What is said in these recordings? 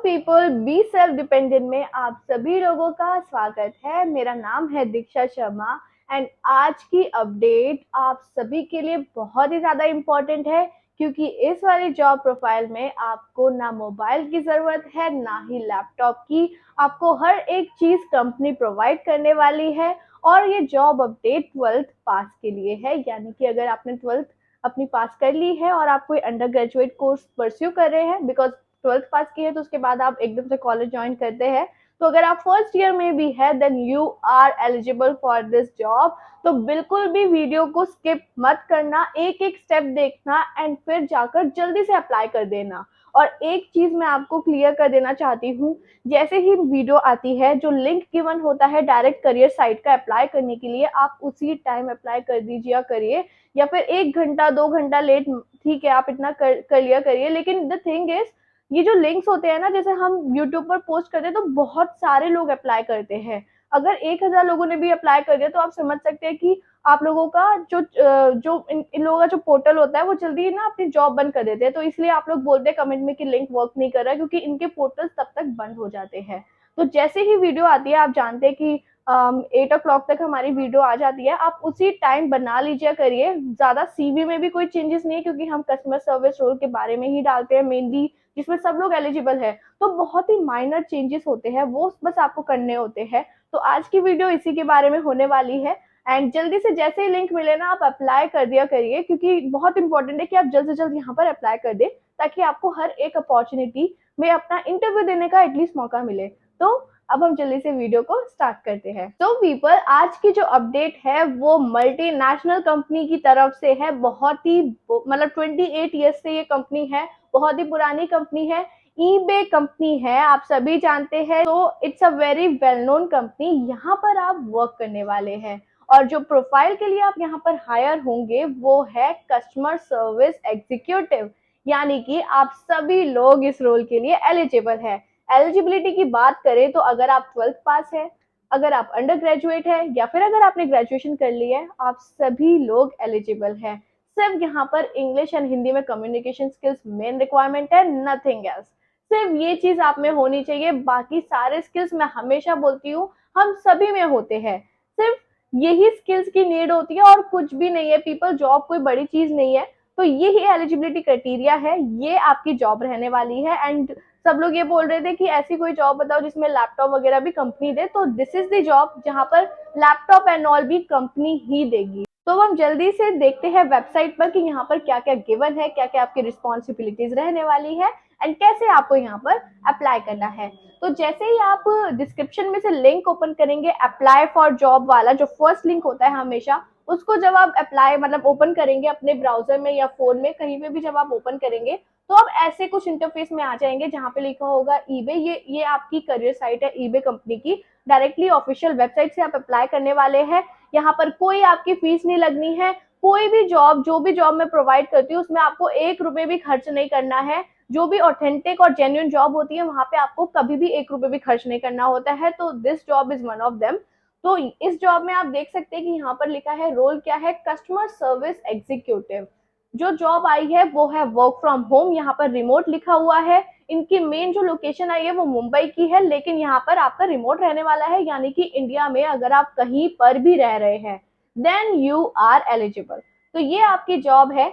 People be self dependent में आप सभी लोगों का स्वागत है। मेरा नाम है दीक्षा शर्मा एंड आज की अपडेट आप सभी के लिए बहुत ही ज़्यादा इम्पोर्टेंट है, क्योंकि इस वाली जॉब प्रोफाइल में आपको ना मोबाइल की ज़रूरत है ना ही लैपटॉप की। आपको हर एक चीज़ कंपनी प्रोवाइड करने वाली है और ये जॉब अपडेट 12th पास के लिए है। यानी कि अगर आपने 12th अपनी पास कर ली है और आप कोई अंडर ग्रेजुएट कोर्स परस्यू कर रहे हैं, बिकॉज 12th पास की है तो उसके बाद आप एकदम से कॉलेज ज्वाइन करते हैं, तो अगर आप फर्स्ट ईयर में भी है then you are eligible for this job. तो बिल्कुल भी वीडियो को स्किप मत करना, एक एक स्टेप देखना एंड फिर जाकर जल्दी से अप्लाई कर देना। और एक चीज मैं आपको क्लियर कर देना चाहती हूँ, जैसे ही वीडियो आती है जो लिंक गिवन होता है डायरेक्ट करियर साइट का अप्लाई करने के लिए, आप उसी टाइम अप्लाई कर दीजिए करिए, या फिर 1 घंटा 2 घंटा लेट ठीक है, आप इतना कर लिया करिए। लेकिन द थिंग इज, ये जो लिंक्स होते हैं ना, जैसे हम यूट्यूब पर पोस्ट करते हैं तो बहुत सारे लोग अप्लाई करते हैं। अगर 1000 लोगों ने भी अप्लाई कर दिया तो आप समझ सकते हैं कि आप लोगों का जो इन लोगों का जो पोर्टल होता है वो जल्दी ना अपनी जॉब बंद कर देते हैं। तो इसलिए आप लोग बोलते हैं कमेंट में कि लिंक वर्क नहीं कर रहा है, क्योंकि इनके पोर्टल्स तब तक बंद हो जाते हैं। तो जैसे ही वीडियो आती है, आप जानते हैं कि 8 o'clock तक हमारी वीडियो आ जाती है, आप उसी टाइम बना लीजिए करिए। ज़्यादा सीवी में भी कोई चेंजेस नहीं है, क्योंकि हम कस्टमर सर्विस रोल के बारे में ही डालते हैं मेनली, जिसमें सब लोग एलिजिबल है। तो बहुत ही माइनर चेंजेस होते हैं, वो बस आपको करने होते हैं। तो आज की वीडियो इसी के बारे में होने वाली है एंड जल्दी से जैसे ही लिंक मिले ना, आप अप्लाई कर दिया करिए, क्योंकि बहुत इंपॉर्टेंट है कि आप जल्द से जल्द यहाँ पर अप्लाई कर दें, ताकि आपको हर एक अपॉर्चुनिटी में अपना इंटरव्यू देने का एटलीस्ट मौका मिले। तो अब हम जल्दी से वीडियो को स्टार्ट करते हैं। तो पीपल, आज की जो अपडेट है वो मल्टीनेशनल कंपनी की तरफ से है। बहुत ही मतलब 28 ईयर्स से ये कंपनी है, बहुत ही पुरानी कंपनी है। ईबे कंपनी है, आप सभी जानते हैं। तो it's a very well known company. यहाँ पर आप वर्क करने वाले हैं और जो प्रोफाइल के लिए आप यहाँ पर हायर होंगे वो है कस्टमर सर्विस एग्जीक्यूटिव। यानी कि आप सभी लोग इस रोल के लिए एलिजिबल है। एलिजिबिलिटी की बात करें तो अगर आप 12th पास है, अगर आप अंडर ग्रेजुएट है, या फिर अगर आपने ग्रेजुएशन कर ली है, आप सभी लोग एलिजिबल है। सिर्फ यहाँ पर इंग्लिश एंड हिंदी में कम्युनिकेशन स्किल्स मेन रिक्वायरमेंट है, नथिंग एल्स। सिर्फ ये चीज आप में होनी चाहिए, बाकी सारे स्किल्स मैं हमेशा बोलती हूँ हम सभी में होते हैं। सिर्फ यही स्किल्स की नीड होती है और कुछ भी नहीं है पीपल। जॉब कोई बड़ी चीज नहीं है। तो यही एलिजिबिलिटी क्राइटेरिया है, ये आपकी जॉब रहने वाली है। एंड सब लोग ये बोल रहे थे कि ऐसी कोई जॉब बताओ जिसमें लैपटॉप वगैरह भी कंपनी दे, तो दिस इज द जॉब जहां पर लैपटॉप एंड ऑल भी कंपनी ही देगी। तो हम जल्दी से देखते हैं वेबसाइट पर कि यहाँ पर क्या क्या गिवन है, क्या क्या आपकी रिस्पॉन्सिबिलिटीज रहने वाली है एंड कैसे आपको यहाँ पर अप्लाई करना है। तो जैसे ही आप डिस्क्रिप्शन में से लिंक ओपन करेंगे, अप्लाई फॉर जॉब वाला जो फर्स्ट लिंक होता है हमेशा, उसको जब आप अप्लाई मतलब ओपन करेंगे अपने ब्राउजर में या फोन में कहीं पे भी जब आप ओपन करेंगे, तो आप ऐसे कुछ इंटरफेस में आ जाएंगे जहाँ पे लिखा होगा ईबे। ये आपकी करियर साइट है ईबे कंपनी की। डायरेक्टली ऑफिशियल वेबसाइट से आप अप्लाई करने वाले हैं। यहाँ पर कोई आपकी फीस नहीं लगनी है। कोई भी जॉब, जो भी जॉब मैं प्रोवाइड करती हूँ उसमें आपको 1 रुपए भी खर्च नहीं करना है। जो भी ऑथेंटिक और जेन्युइन जॉब होती है वहां पे आपको कभी भी 1 रुपए भी खर्च नहीं करना होता है। तो this job is one of them. तो इस जॉब में आप देख सकते हैं कि यहाँ पर लिखा है रोल क्या है, कस्टमर सर्विस एग्जीक्यूटिव। जो जॉब आई है वो है वर्क फ्रॉम होम, यहाँ पर रिमोट लिखा हुआ है। इनकी मेन जो लोकेशन आई है वो मुंबई की है, लेकिन यहाँ पर आपका रिमोट रहने वाला है। यानी कि इंडिया में अगर आप कहीं पर भी रह रहे हैं देन यू आर एलिजिबल। तो ये आपकी जॉब है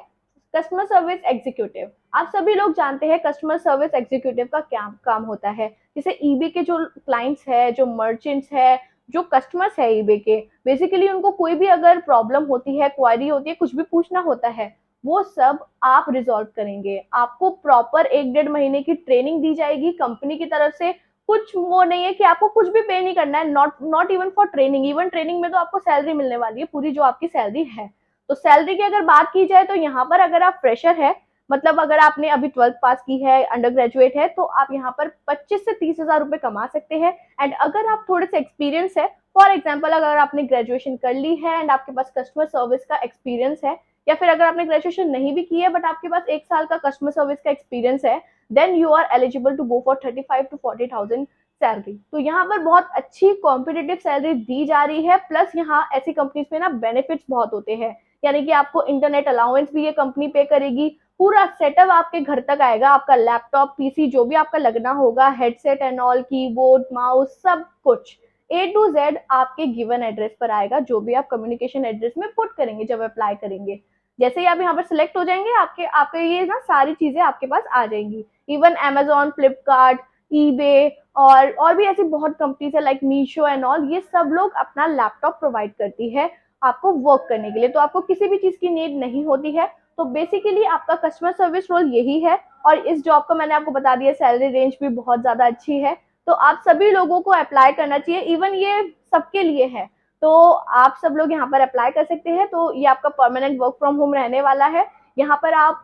कस्टमर सर्विस एग्जीक्यूटिव। आप सभी लोग जानते हैं कस्टमर सर्विस एग्जीक्यूटिव का क्या काम होता है। जैसे ईबे के जो क्लाइंट्स है, जो मर्चेंट्स है, जो कस्टमर्स है ईबे के, बेसिकली उनको कोई भी अगर प्रॉब्लम होती है, क्वारी होती है, कुछ भी पूछना होता है, वो सब आप रिजॉल्व करेंगे। आपको प्रॉपर 1 डेढ़ महीने की ट्रेनिंग दी जाएगी कंपनी की तरफ से। कुछ वो नहीं है कि आपको कुछ भी पे नहीं करना है, not even for training. Even training में तो आपको सैलरी मिलने वाली है, पूरी जो आपकी सैलरी है। तो सैलरी की अगर बात की जाए तो यहाँ पर अगर आप फ्रेशर है, मतलब अगर आपने अभी 12th पास की है, अंडर ग्रेजुएट है, तो आप यहाँ पर 25 से 30 हजार रुपए कमा सकते हैं। एंड अगर आप थोड़े से एक्सपीरियंस है, फॉर एग्जाम्पल अगर आपने ग्रेजुएशन कर ली है एंड आपके पास कस्टमर सर्विस का एक्सपीरियंस है, या फिर अगर आपने ग्रेजुएशन नहीं भी की है बट आपके पास 1 साल का कस्टमर सर्विस का एक्सपीरियंस है, then you are eligible to go for 35 to 40,000 salary. तो यहाँ पर बहुत अच्छी कॉम्पिटिटिव सैलरी दी जा रही है। प्लस यहाँ ऐसी कंपनीज में ना बेनिफिट्स बहुत होते हैं, यानी कि आपको इंटरनेट अलाउंस भी ये कंपनी पे करेगी, पूरा सेटअप आपके घर तक आएगा, आपका लैपटॉप, पीसी, जो भी आपका लगना होगा, headset and all, keyboard, mouse, सब कुछ ए टू जेड आपके गिवन एड्रेस पर आएगा, जो भी आप कम्युनिकेशन एड्रेस में पुट करेंगे जब अप्लाई करेंगे। जैसे ही आप यहाँ पर सिलेक्ट हो जाएंगे, आपके आपके ये ना सारी चीजें आपके पास आ जाएंगी। इवन अमेजोन, फ्लिपकार्ट, ईबे और भी ऐसी बहुत कंपनीज है लाइक मीशो एंड ऑल, ये सब लोग अपना लैपटॉप प्रोवाइड करती है आपको वर्क करने के लिए, तो आपको किसी भी चीज की नीड नहीं होती है। तो बेसिकली आपका कस्टमर सर्विस रोल यही है, और इस जॉब को मैंने आपको बता दिया, सैलरी रेंज भी बहुत ज्यादा अच्छी है, तो आप सभी लोगों को अप्लाई करना चाहिए, इवन ये सबके लिए है। तो आप सब लोग यहाँ पर अप्लाई कर सकते हैं। तो ये आपका परमानेंट वर्क फ्रॉम होम रहने वाला है। यहाँ पर आप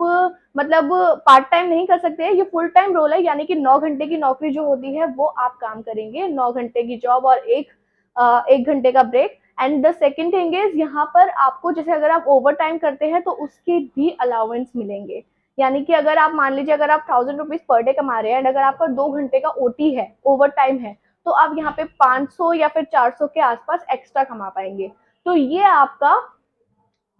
मतलब पार्ट टाइम नहीं कर सकते हैं, ये फुल टाइम रोल है, यानी कि 9 घंटे की नौकरी जो होती है वो आप काम करेंगे, 9 घंटे की जॉब और एक घंटे का break. And the second thing is, यहाँ पर आपको जैसे अगर आप ओवर टाइम करते हैं तो उसके भी अलाउंस मिलेंगे, यानी कि अगर आप मान लीजिए अगर आप 1000 रुपीज पर डे कमा रहे हैं एंड अगर आपका 2 घंटे का ओटी है, ओवर टाइम है, तो आप यहाँ पे 500 या फिर 400 के आसपास एक्स्ट्रा कमा पाएंगे। तो ये आपका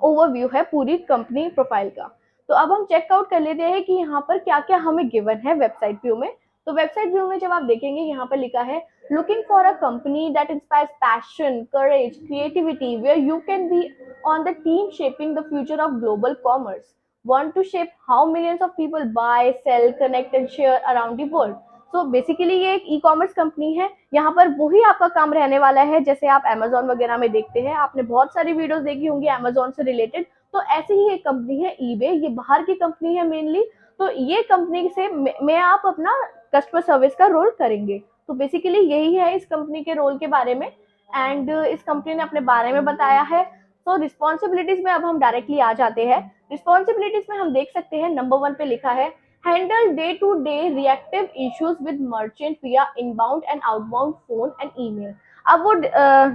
ओवरव्यू है पूरी कंपनी प्रोफाइल का। तो अब हम चेकआउट कर लेते हैं कि यहाँ पर क्या क्या हमें गिवन है वेबसाइट व्यू में। तो वेबसाइट व्यू में जब आप देखेंगे, यहाँ पर लिखा है looking for a company that inspires passion, courage, creativity, where you can be on the team shaping the future of global commerce, want to shape how millions of people buy, sell, connect and share around the world। So basically ये एक e commerce company है, यहाँ पर वही आपका काम रहने वाला है जैसे आप अमेजोन वगैरह में देखते हैं, आपने बहुत सारी वीडियोस देखी होंगी अमेजोन से रिलेटेड। तो ऐसे ही एक कंपनी है ईबे, ये बाहर की कंपनी है मेनली। तो ये कंपनी से में आप अपना कस्टमर सर्विस का रोल करेंगे। तो बेसिकली यही है इस कंपनी के रोल के बारे में, एंड इस कंपनी ने अपने बारे में बताया है। तो रिस्पॉन्सिबिलिटीज में अब हम डायरेक्टली आ जाते हैं। रिस्पॉन्सिबिलिटीज में हम देख सकते हैं नंबर 1 पे लिखा है handle day to day reactive issues with merchant via inbound and outbound phone and email. अब वो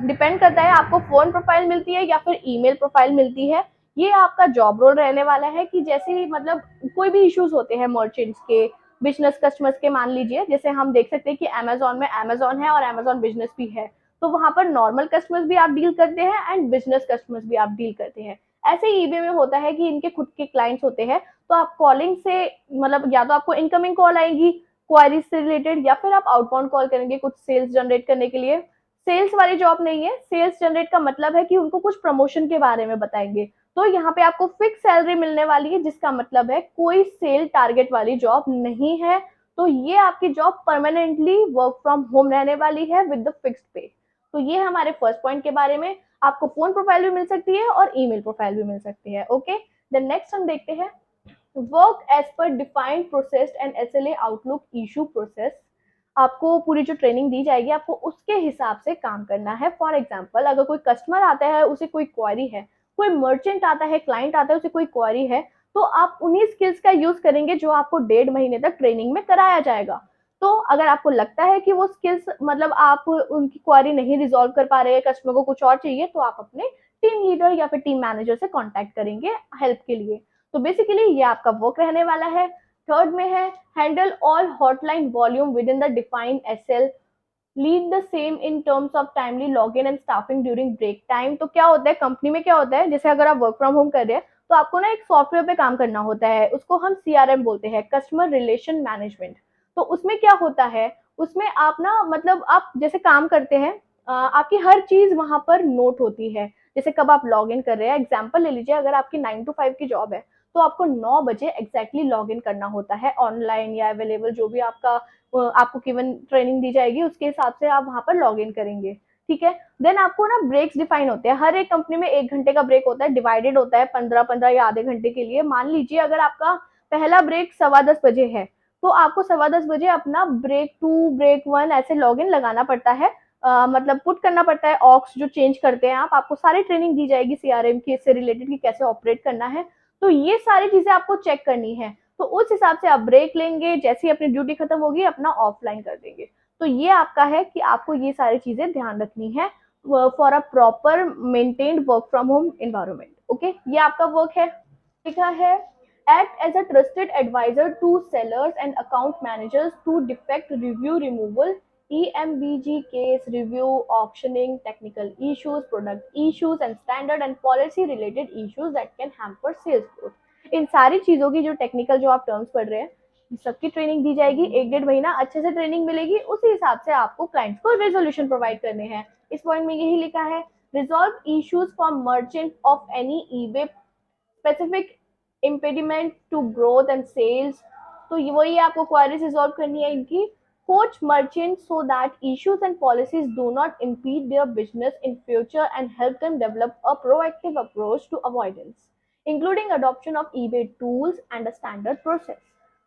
डिपेंड करता है आपको फोन प्रोफाइल मिलती है या फिर ईमेल प्रोफाइल मिलती है। ये आपका जॉब रोल रहने वाला है कि जैसे ही मतलब कोई भी इश्यूज होते हैं मर्चेंट्स के, बिजनेस कस्टमर्स के, मान लीजिए जैसे हम देख सकते हैं कि अमेजोन में अमेजोन है और अमेजोन बिजनेस भी है, तो वहां पर नॉर्मल कस्टमर्स भी आप डील करते हैं एंड बिजनेस कस्टमर्स भी आप डील करते हैं। ऐसे ही ईबे में होता है कि इनके खुद के क्लाइंट्स होते हैं, तो आप कॉलिंग से मतलब या तो आपको इनकमिंग कॉल आएगी क्वारीज से रिलेटेड, या फिर आप आउटबाउंड कॉल करेंगे कुछ सेल्स जनरेट करने के लिए। सेल्स वाली जॉब नहीं है, सेल्स जनरेट का मतलब है कि उनको कुछ प्रमोशन के बारे में बताएंगे। तो यहाँ पे आपको फिक्स सैलरी मिलने वाली है, जिसका मतलब है कोई सेल टारगेट वाली जॉब नहीं है। तो ये आपकी job permanently work from home रहने वाली है विद द फिक्स्ड पे। तो ये हमारे फर्स्ट पॉइंट के बारे में। आपको फोन प्रोफाइल भी मिल सकती है और ईमेल प्रोफाइल भी मिल सकती है। ओके, देन नेक्स्ट हम देखते हैं work as per defined process and SLA outlook issue process. आपको पूरी जो ट्रेनिंग दी जाएगी आपको उसके हिसाब से काम करना है। फॉर एग्जाम्पल, अगर कोई कस्टमर आता है, उसे कोई क्वारी है, कोई मर्चेंट आता है, क्लाइंट आता है, उसे कोई क्वारी है, तो आप उन्हीं स्किल्स का यूज करेंगे जो आपको 1.5 महीने तक ट्रेनिंग में कराया जाएगा। तो अगर आपको लगता है कि वो स्किल्स मतलब आप उनकी क्वारी नहीं रिजॉल्व कर पा रहे हैं, कस्टमर को कुछ और चाहिए, तो आप अपने टीम लीडर या फिर टीम मैनेजर से कांटेक्ट करेंगे हेल्प के लिए। तो बेसिकली ये आपका वर्क रहने वाला है। थर्ड में है handle all hotline volume with in the defined SL, lead the same in terms of timely log in and staffing during break time. तो क्या होता है कंपनी में, क्या होता है जैसे अगर आप वर्क फ्रॉम होम कर रहे हैं तो आपको ना एक सॉफ्टवेयर पे काम करना होता है, उसको हम सीआरएम बोलते हैं, कस्टमर रिलेशन मैनेजमेंट। तो उसमें क्या होता है, उसमें आप ना मतलब आप जैसे काम करते हैं, आपकी हर चीज वहां पर नोट होती है। जैसे कब आप लॉग इन कर रहे हैं, एग्जाम्पल ले लीजिए, अगर आपकी 9 to 5 की जॉब है तो आपको 9 बजे एग्जैक्टली लॉग इन करना होता है ऑनलाइन या अवेलेबल, जो भी आपका आपको गिवन ट्रेनिंग दी जाएगी उसके हिसाब से आप वहां पर लॉग इन करेंगे। ठीक है, देन आपको ना ब्रेक्स डिफाइन होते हैं, हर एक कंपनी में 1 घंटे का ब्रेक होता है, डिवाइडेड होता है 15-15 या आधे घंटे के लिए। मान लीजिए अगर आपका पहला ब्रेक 10:15 बजे है, तो आपको 10:15 बजे अपना ब्रेक 2, ब्रेक 1 ऐसे लॉग इन लगाना पड़ता है, मतलब पुट करना पड़ता है। ऑक्स जो चेंज करते हैं आप, आपको सारी ट्रेनिंग दी जाएगी सीआरएम की इससे रिलेटेड कि कैसे ऑपरेट करना है। तो ये सारी चीजें आपको चेक करनी है, तो उस हिसाब से आप ब्रेक लेंगे, जैसे ही अपनी ड्यूटी खत्म होगी अपना ऑफलाइन कर देंगे। तो ये आपका है कि आपको ये सारी चीजें ध्यान रखनी है for a proper maintained work from home environment. Okay, ये आपका वर्क है। लिखा है act as a trusted advisor to sellers and account managers to defect review removal, EMBG case review, auctioning, technical issues, product issues and standard and policy related issues that can hamper sales growth। इन सारी चीज़ों की जो technical जो आप terms पढ़ रहे हैं, सबकी ट्रेनिंग दी जाएगी। 1 डेढ़ महीना अच्छे से ट्रेनिंग मिलेगी, उसी हिसाब से आपको क्लाइंट्स को रेजोल्यूशन प्रोवाइड करने हैं। इस पॉइंट में यही लिखा है, resolve issues from merchant of any eBay specific impediment to growth and sales. तो वही आपको क्वारीज रिजॉल्व करनी है इनकी। Coach merchant so that issues and policies do not impede their business in future and help them develop a proactive approach to avoidance, including adoption of eBay tools and a standard process.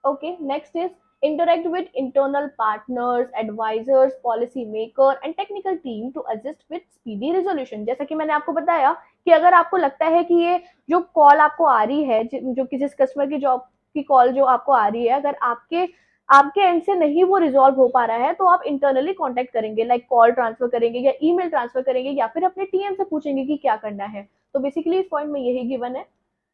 Okay, next is interact with internal partners, advisors, policy maker and technical team to assist with speedy resolution। जैसा कि मैंने आपको बताया कि अगर आपको लगता है कि ये जो कॉल आपको आ रही है, जो किसी कस्टमर की जॉब की कॉल जो आपको आ रही है, अगर आपके आपके एंड से नहीं वो रिजॉल्व हो पा रहा है, तो आप इंटरनली कांटेक्ट करेंगे, लाइक कॉल ट्रांसफर करेंगे या ईमेल ट्रांसफर करेंगे या फिर अपने टीएम से पूछेंगे कि क्या करना है। तो बेसिकली इस पॉइंट में यही गिवन है।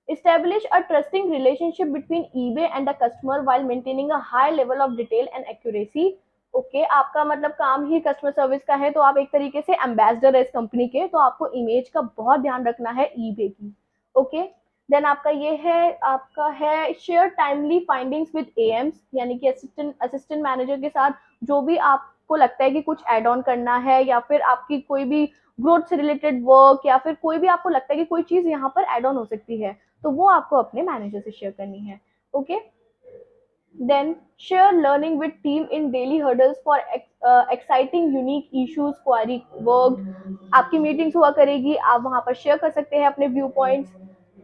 Establish a trusting relationship between eBay and the customer while maintaining a high level of detail and accuracy. Okay, आपका मतलब काम ही कस्टमर सर्विस का है, तो आप एक तरीके से एम्बेसडर है इस कंपनी के, तो आपको इमेज का बहुत ध्यान रखना है ईबे की। ओके, देन आपका है शेयर टाइमली फाइंडिंग्स विद एएम्स, यानी कि असिस्टेंट मैनेजर के साथ जो भी आपको लगता है कि कुछ एड ऑन करना है या फिर आपकी कोई भी ग्रोथ से रिलेटेड वर्क या फिर कोई भी आपको लगता है कि कोई चीज यहाँ पर एड ऑन हो सकती है, तो वो आपको अपने मैनेजर से शेयर करनी है। Okay, then share learning with team in daily hurdles for exciting unique issues query work. आपकी मीटिंग्स हुआ करेगी, आप वहां पर शेयर कर सकते हैं अपने view points.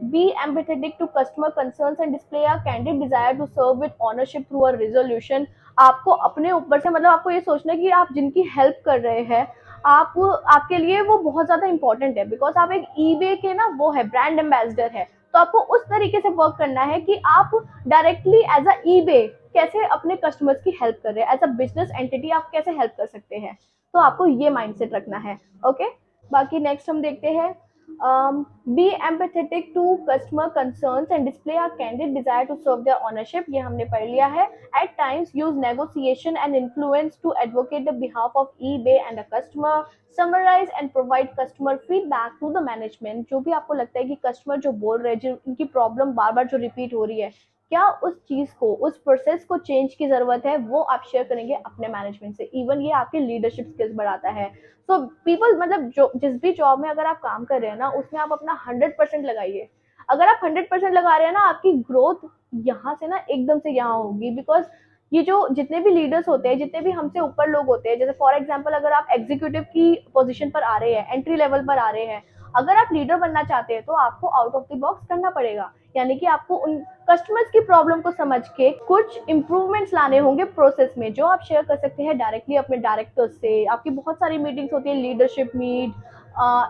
Be empathetic to customer concerns and display a candid desire to serve with ownership through a resolution. आपको अपने ऊपर से मतलब आपको ये सोचना है कि आप जिनकी हेल्प कर रहे हैं, आप आपके लिए वो बहुत ज्यादा इंपॉर्टेंट है, बिकॉज आप एक ईबे के ना वो है ब्रांड एम्बेसडर है। तो आपको उस तरीके से वर्क करना है कि आप डायरेक्टली एज अ ईबे कैसे अपने कस्टमर्स की हेल्प कर रहे हैं, एज अ बिजनेस एंटिटी आप कैसे हेल्प कर सकते हैं। तो आपको ये माइंडसेट रखना है। ओके, बाकी नेक्स्ट हम देखते हैं, be empathetic to customer concerns and display a candid desire to serve their ownership. ये हमने पढ़ लिया है। At times use negotiation and influence to advocate the behalf of eBay and a customer. Summarize and provide customer feedback to the management. जो भी आपको लगता है कि कस्टमर जो बोल रहे हैं, जो इनकी प्रॉब्लम बार बार जो रिपीट हो रही है, क्या उस चीज को, उस प्रोसेस को चेंज की जरूरत है, वो आप शेयर करेंगे अपने मैनेजमेंट से। इवन ये आपकी लीडरशिप स्किल्स बढ़ाता है। सो पीपल मतलब जो जिस भी जॉब में अगर आप काम कर रहे हैं ना, उसमें आप अपना 100% लगाइए। अगर आप 100% लगा रहे हैं ना, आपकी ग्रोथ यहाँ से ना एकदम से यहाँ होगी। बिकॉज ये जो जितने भी लीडर्स होते हैं, जितने भी हमसे ऊपर लोग होते हैं, जैसे फॉर एग्जांपल अगर आप एग्जीक्यूटिव की पोजीशन पर आ रहे हैं, एंट्री लेवल पर आ रहे हैं, अगर आप लीडर बनना चाहते हैं तो आपको आउट ऑफ द बॉक्स करना पड़ेगा। यानी कि आपको उन कस्टमर्स की प्रॉब्लम को समझ के कुछ इंप्रूवमेंट्स लाने होंगे प्रोसेस में, जो आप शेयर कर सकते हैं डायरेक्टली अपने डायरेक्टर्स से। आपकी बहुत सारी मीटिंग्स होती है, लीडरशिप मीट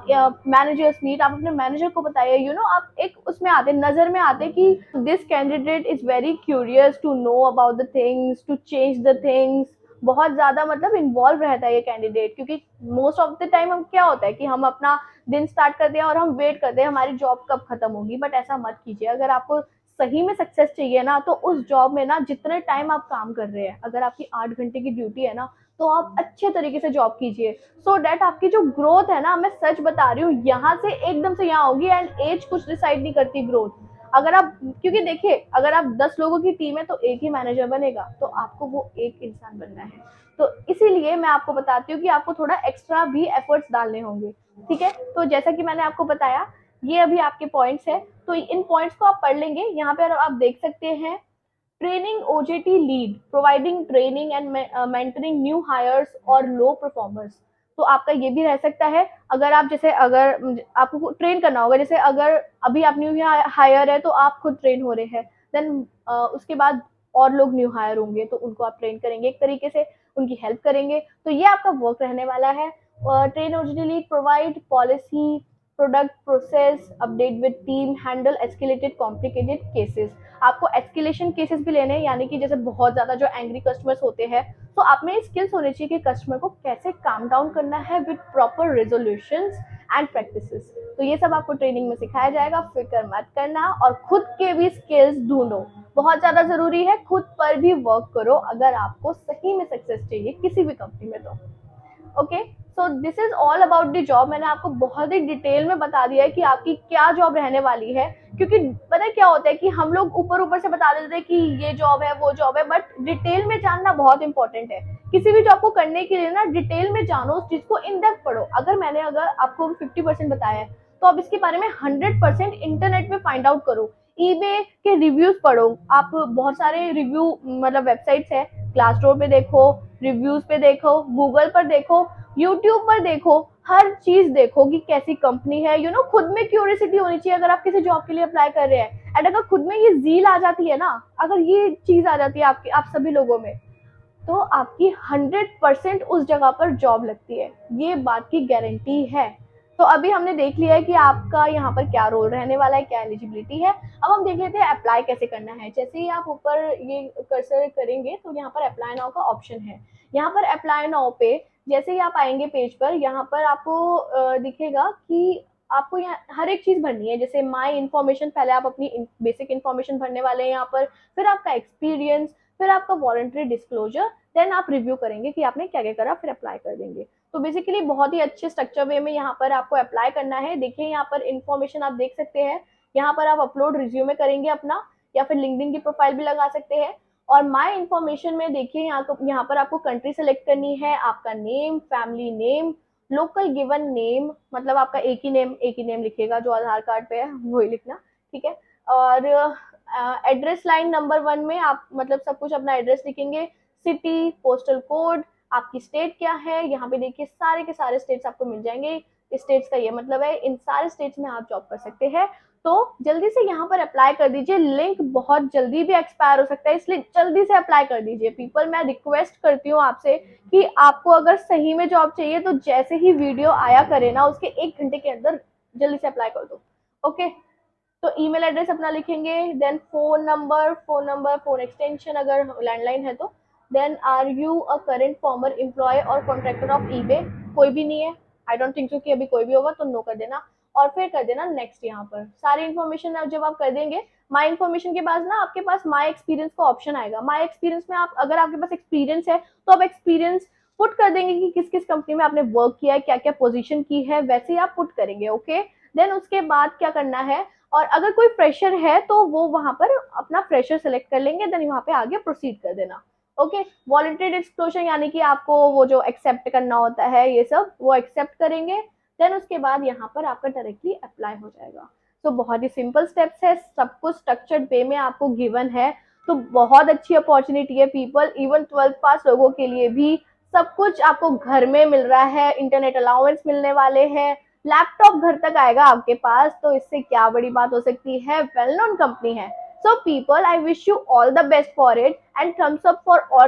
या मैनेजर्स मीट, आप अपने मैनेजर को बताइए। आप एक उसमें आते, नजर में आते कि this candidate is very curious to know about the things, to change the things. बहुत ज्यादा मतलब इन्वॉल्व रहता है ये कैंडिडेट, क्योंकि मोस्ट ऑफ द टाइम हम क्या होता है कि हम अपना दिन स्टार्ट करते हैं और हम वेट करते हैं हमारी जॉब कब खत्म होगी। बट ऐसा मत कीजिए। अगर आपको सही में सक्सेस चाहिए ना, तो उस जॉब में ना जितने टाइम आप काम कर रहे हैं, अगर आपकी 8 घंटे की ड्यूटी है ना, तो आप अच्छे तरीके से जॉब कीजिए, सो डैट आपकी जो ग्रोथ है ना, मैं सच बता रही हूँ, यहाँ से एकदम से यहाँ होगी। एंड एज कुछ डिसाइड नहीं करती ग्रोथ। अगर आप, क्योंकि देखिए, अगर आप 10 लोगों की टीम है तो एक ही मैनेजर बनेगा, तो आपको वो एक इंसान बनना है। तो इसीलिए मैं आपको बताती हूँ कि आपको थोड़ा एक्स्ट्रा भी एफर्ट्स डालने होंगे। ठीक है, तो जैसा कि मैंने आपको बताया, ये अभी आपके पॉइंट्स है, तो इन पॉइंट्स को आप पढ़ लेंगे। यहाँ पे आप देख सकते हैं, training OJT lead providing training and mentoring new hires और लो परफॉर्मर्स। तो आपका ये भी रह सकता है। अगर आप जैसे, अगर आपको ट्रेन करना होगा, जैसे अगर अभी आप न्यू हायर है तो आप खुद ट्रेन हो रहे हैं, देन उसके बाद और लोग न्यू हायर होंगे तो उनको आप ट्रेन करेंगे, एक तरीके से उनकी हेल्प करेंगे। तो ये आपका वर्क रहने वाला है। Train OJT lead provide policy, product, process, update with team, handle escalated complicated cases. आपको एस्केलेशन केसेस भी लेने हैं, यानी कि जैसे बहुत ज्यादा जो एंग्री कस्टमर्स होते हैं, तो आप में स्किल्स होने चाहिए कि कस्टमर को कैसे काम डाउन करना है with proper resolutions and practices. तो ये सब आपको ट्रेनिंग में सिखाया जाएगा, फिक्र मत करना। और खुद के भी स्किल्स ढूंढो, बहुत ज्यादा जरूरी है। खुद पर भी वर्क करो अगर आपको सही में सक्सेस चाहिए किसी भी कंपनी में। तो okay, so this is all about the job. मैंने आपको बहुत ही डिटेल में बता दिया है कि आपकी क्या जॉब रहने वाली है, क्योंकि पता है क्या होता है कि हम लोग ऊपर ऊपर से बता देते हैं कि ये जॉब है वो जॉब है, बट डिटेल में जानना बहुत इंपॉर्टेंट है। किसी भी जॉब को करने के लिए ना डिटेल में जानो, उस चीज को इन डेप्थ पढ़ो। अगर आपको 50% बताया है तो आप इसके बारे में 100% इंटरनेट पे फाइंड आउट करो। ईबे के रिव्यूज पढ़ो। आप बहुत सारे रिव्यू मतलब वेबसाइट्स है, ग्लासडोर पे देखो, रिव्यूज पे देखो, गूगल पर देखो, यूट्यूब पर देखो, हर चीज देखो कि कैसी कंपनी है। खुद में क्यूरियोसिटी होनी चाहिए अगर आप किसी जॉब के लिए अप्लाई कर रहे हैं। एंड अगर खुद में ये जील आ जाती है ना, अगर ये चीज आ जाती है आपके आप सभी लोगों में, तो आपकी 100% उस जगह पर जॉब लगती है, ये बात की गारंटी है। तो अभी हमने देख लिया है कि आपका यहाँ पर क्या रोल रहने वाला है, क्या एलिजिबिलिटी है। अब हम देख लेते हैं अप्लाई कैसे करना है। जैसे ही आप ऊपर ये कर्सर करेंगे तो यहाँ पर अप्लाई नाउ का ऑप्शन है। यहाँ पर अप्लाई नाउ पे जैसे ही आप आएंगे पेज पर, यहाँ पर आपको दिखेगा कि आपको यहाँ हर एक चीज भरनी है। जैसे माई इन्फॉर्मेशन, पहले आप अपनी बेसिक इन्फॉर्मेशन भरने वाले हैं यहाँ पर, फिर आपका एक्सपीरियंस, फिर आपका वॉलंटरी डिस्क्लोजर, देन आप रिव्यू करेंगे कि आपने क्या क्या करा, फिर अप्लाई कर देंगे। तो बेसिकली बहुत ही अच्छे स्ट्रक्चर वे में यहाँ पर आपको अप्लाई करना है। देखिए यहाँ पर इन्फॉर्मेशन आप देख सकते हैं, यहाँ पर आप अपलोड रिज्यूमे करेंगे अपना, या फिर लिंक्डइन की प्रोफाइल भी लगा सकते हैं। और माई इन्फॉर्मेशन में देखिए यहाँ पर आपको कंट्री सेलेक्ट करनी है, आपका name, family name, local given name, मतलब आपका एक ही नेम लिखेगा जो आधार कार्ड पे है वही लिखना, ठीक है। और एड्रेस लाइन नंबर 1 में आप मतलब सब कुछ अपना एड्रेस लिखेंगे, सिटी, पोस्टल कोड, आपकी स्टेट क्या है। यहाँ पे देखिए सारे के सारे स्टेट्स आपको मिल जाएंगे। स्टेट्स का ये मतलब है इन सारे स्टेट्स में आप जॉब कर सकते हैं। तो जल्दी से यहाँ पर अप्लाई कर दीजिए। लिंक बहुत जल्दी भी एक्सपायर हो सकता है, इसलिए जल्दी से अप्लाई कर दीजिए पीपल। मैं रिक्वेस्ट करती हूँ आपसे कि आपको अगर सही में जॉब चाहिए तो जैसे ही वीडियो आया करे ना, उसके 1 घंटे के अंदर जल्दी से अप्लाई कर दो। ओके, तो ईमेल एड्रेस अपना लिखेंगे, then phone number, phone extension अगर लैंडलाइन है तो, then are you a current former employee और कॉन्ट्रैक्टर ऑफ ईबे, कोई भी नहीं है, आई डोंट थिंक सो कि अभी कोई भी होगा, तो नो कर देना। और फिर कर देना नेक्स्ट। यहाँ पर सारी इन्फॉर्मेशन जब आप कर देंगे, माई इन्फॉर्मेशन के बाद ना आपके पास माई एक्सपीरियंस का ऑप्शन आएगा। माई एक्सपीरियंस में आप अगर आपके पास एक्सपीरियंस है तो आप एक्सपीरियंस पुट कर देंगे कि किस किस कंपनी में आपने वर्क किया है, क्या क्या पोजीशन की है, वैसे ही आप पुट करेंगे। ओके, देन उसके बाद क्या करना है, और अगर कोई फ्रेशर है तो वो वहां पर अपना फ्रेशर सेलेक्ट कर लेंगे, देन वहां पे आगे प्रोसीड कर देना। ओके, वॉलंटरी डिस्क्लोजर यानी कि आपको वो जो एक्सेप्ट करना होता है ये सब, वो एक्सेप्ट करेंगे। देन उसके बाद यहाँ पर आपका डायरेक्टली अप्लाई हो जाएगा। तो बहुत ही सिंपल स्टेप्स है, सब कुछ स्ट्रक्चर्ड वे में आपको गिवन है। तो बहुत अच्छी अपॉर्चुनिटी है पीपल, इवन 12th पास लोगों के लिए भी सब कुछ आपको घर में मिल रहा है। इंटरनेट अलाउंस मिलने वाले हैं, लैपटॉप घर तक आएगा आपके पास, तो इससे क्या बड़ी बात हो सकती है। वेल नोन कंपनी है। So people, I wish you all the best for it, and thumbs up for all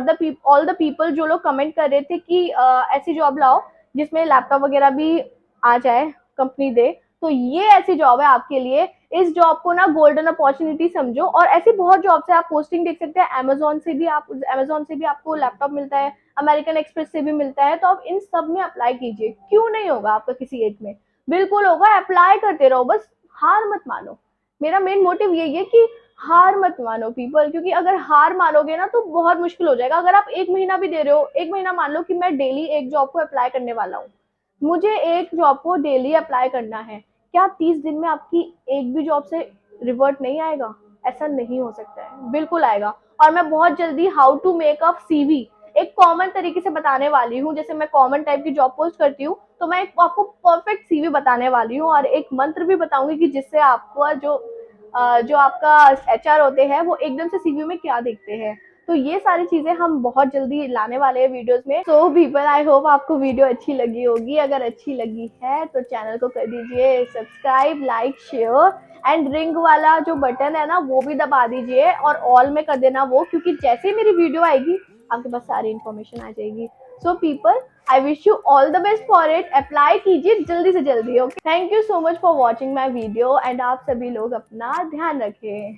the people जो लोग कमेंट कर रहे थे कि ऐसी जॉब लाओ जिसमें लैपटॉप वगैरह भी आ जाए, कंपनी दे। तो ये ऐसी जॉब है आपके लिए। इस जॉब को ना गोल्डन अपॉर्चुनिटी समझो। और ऐसी बहुत जॉब है, आप पोस्टिंग देख सकते हैं, अमेजोन से भी आपको लैपटॉप मिलता है, अमेरिकन एक्सप्रेस से भी मिलता है। तो आप इन सब में अप्लाई कीजिए, क्यों नहीं होगा आपका किसी एक में, बिल्कुल होगा। अप्लाई करते रहो, बस हार मत मानो। मेरा मेन मोटिव यही है कि हार मत मानो पीपल, क्योंकि अगर हार मानोगे ना तो बहुत मुश्किल हो जाएगा। अगर आप 1 महीना भी दे रहे हो, 1 महीना मान लो कि मैं डेली एक जॉब को अप्लाई करने वाला हूँ, मुझे एक जॉब को डेली अप्लाई करना है, क्या 30 दिन में आपकी एक भी जॉब से रिवर्ट नहीं आएगा? ऐसा नहीं हो सकता है, बिल्कुल आएगा। और मैं बहुत जल्दी how to make a CV एक कॉमन तरीके से बताने वाली हूँ। जैसे मैं कॉमन टाइप की जॉब पोस्ट करती हूँ, तो मैं आपको परफेक्ट सीवी बताने वाली हूँ, और एक मंत्र भी बताऊंगी कि जिससे आपको जो आपका एचआर होते हैं वो एकदम से सीवी में क्या देखते हैं। तो ये सारी चीजें हम बहुत जल्दी लाने वाले हैं वीडियोस में। सो पीपल, आई होप आपको वीडियो अच्छी लगी होगी। अगर अच्छी लगी है तो चैनल को कर दीजिए subscribe, like, share, and ring वाला जो बटन है ना वो भी दबा दीजिए, और ऑल में कर देना वो, क्योंकि जैसे ही मेरी वीडियो आएगी आपके पास सारी इन्फॉर्मेशन आ जाएगी। So people, I wish you all the best for it. Apply कीजिए जल्दी से जल्दी। Okay, thank you so much for watching my video, and आप सभी लोग अपना ध्यान रखें।